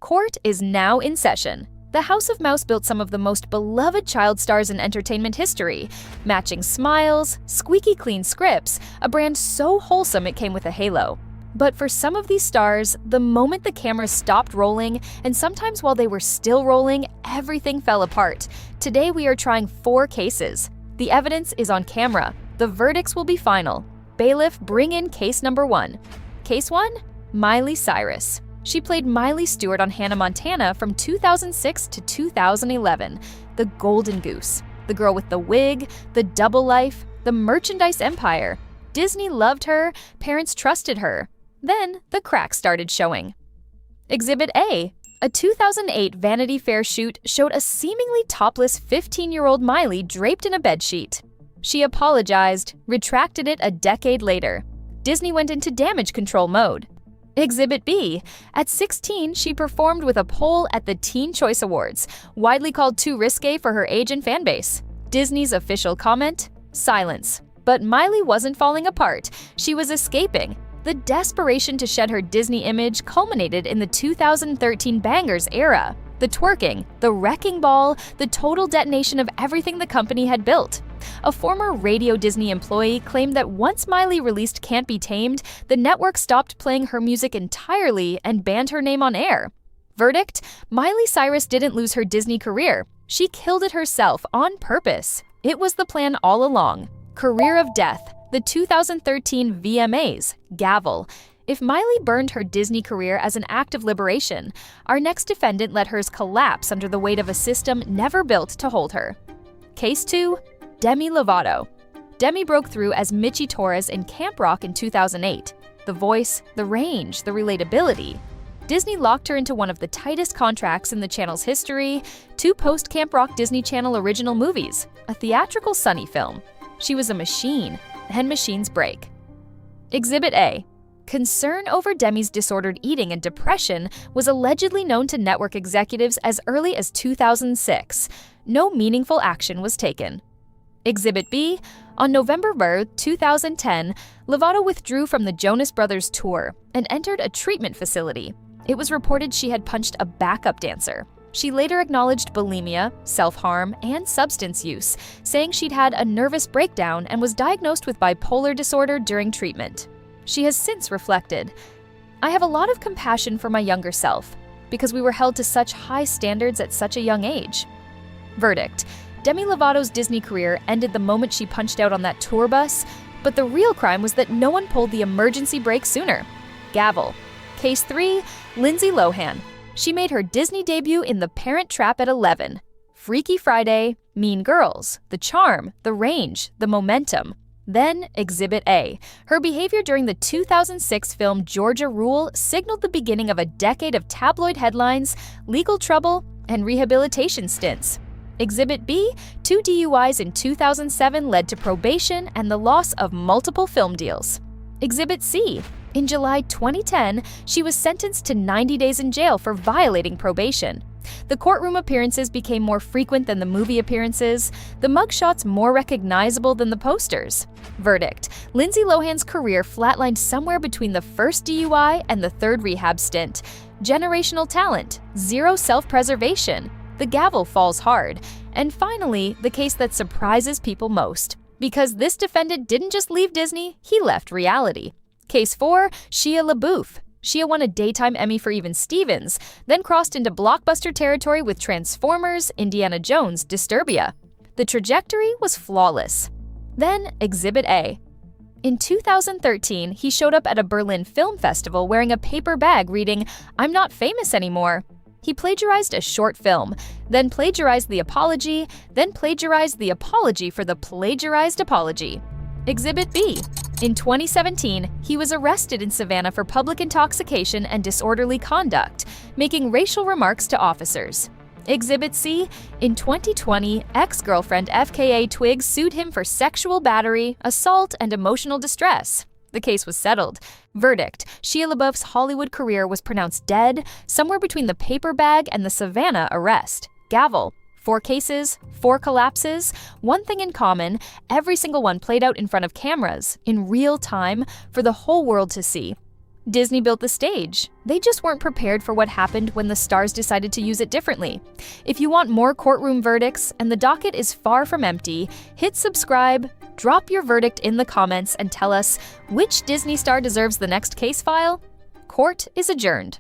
Court is now in session. The House of Mouse built some of the most beloved child stars in entertainment history. Matching smiles, squeaky clean scripts, a brand so wholesome it came with a halo. But for some of these stars, the moment the cameras stopped rolling, and sometimes while they were still rolling, everything fell apart. Today we are trying 4 cases. The evidence is on camera. The verdicts will be final. Bailiff, bring in case number 1. Case 1? Miley Cyrus. She played Miley Stewart on Hannah Montana from 2006 to 2011. The Golden Goose. The girl with the wig, the double life, the merchandise empire. Disney loved her, parents trusted her. Then the cracks started showing. Exhibit A. A 2008 Vanity Fair shoot showed a seemingly topless 15-year-old Miley draped in a bedsheet. She apologized, retracted it a decade later. Disney went into damage control mode. Exhibit B. At 16, she performed with a pole at the Teen Choice Awards, widely called too risque for her age and fanbase. Disney's official comment? Silence. But Miley wasn't falling apart. She was escaping. The desperation to shed her Disney image culminated in the 2013 Bangers era. The twerking, the wrecking ball, the total detonation of everything the company had built. A former Radio Disney employee claimed that once Miley released Can't Be Tamed, the network stopped playing her music entirely and banned her name on air. Verdict? Miley Cyrus didn't lose her Disney career. She killed it herself on purpose. It was the plan all along. Career of death. The 2013 VMAs. Gavel. If Miley burned her Disney career as an act of liberation, our next defendant let hers collapse under the weight of a system never built to hold her. Case 2. Demi Lovato. Demi broke through as Michi Torres in Camp Rock in 2008. The voice, the range, the relatability. Disney locked her into one of the tightest contracts in the channel's history, 2 post-Camp Rock Disney Channel original movies, a theatrical Sunny film. She was a machine, and machines break. Exhibit A. Concern over Demi's disordered eating and depression was allegedly known to network executives as early as 2006. No meaningful action was taken. Exhibit B. On November 3, 2010, Lovato withdrew from the Jonas Brothers tour and entered a treatment facility. It was reported she had punched a backup dancer. She later acknowledged bulimia, self-harm, and substance use, saying she'd had a nervous breakdown and was diagnosed with bipolar disorder during treatment. She has since reflected, "I have a lot of compassion for my younger self, because we were held to such high standards at such a young age." Verdict. Demi Lovato's Disney career ended the moment she punched out on that tour bus, but the real crime was that no one pulled the emergency brake sooner. Gavel. Case 3. Lindsay Lohan. She made her Disney debut in The Parent Trap at 11. Freaky Friday, Mean Girls, The Charm, The Range, The Momentum. Then Exhibit A. Her behavior during the 2006 film Georgia Rule signaled the beginning of a decade of tabloid headlines, legal trouble, and rehabilitation stints. Exhibit B. 2 DUIs in 2007 led to probation and the loss of multiple film deals. Exhibit C. In July 2010, she was sentenced to 90 days in jail for violating probation. The courtroom appearances became more frequent than the movie appearances, the mugshots more recognizable than the posters. Verdict. Lindsay Lohan's career flatlined somewhere between the first DUI and the 3rd rehab stint. Generational talent, zero self-preservation. The gavel falls hard. And finally, the case that surprises people most. Because this defendant didn't just leave Disney, he left reality. Case 4. Shia LaBeouf. Shia won a Daytime Emmy for Even Stevens, then crossed into blockbuster territory with Transformers, Indiana Jones, Disturbia. The trajectory was flawless. Then Exhibit A. In 2013, he showed up at a Berlin Film Festival wearing a paper bag reading, "I'm not famous anymore." He plagiarized a short film, then plagiarized the apology, then plagiarized the apology for the plagiarized apology. Exhibit B. In 2017, he was arrested in Savannah for public intoxication and disorderly conduct, making racial remarks to officers. Exhibit C. In 2020, ex-girlfriend FKA Twigs sued him for sexual battery, assault, and emotional distress. The case was settled. Verdict. Shia LaBeouf's Hollywood career was pronounced dead, somewhere between the paper bag and the Savannah arrest. Gavel. 4 cases, 4 collapses, one thing in common, every single one played out in front of cameras, in real time, for the whole world to see. Disney built the stage. They just weren't prepared for what happened when the stars decided to use it differently. If you want more courtroom verdicts and the docket is far from empty, hit subscribe, drop your verdict in the comments, and tell us which Disney star deserves the next case file. Court is adjourned.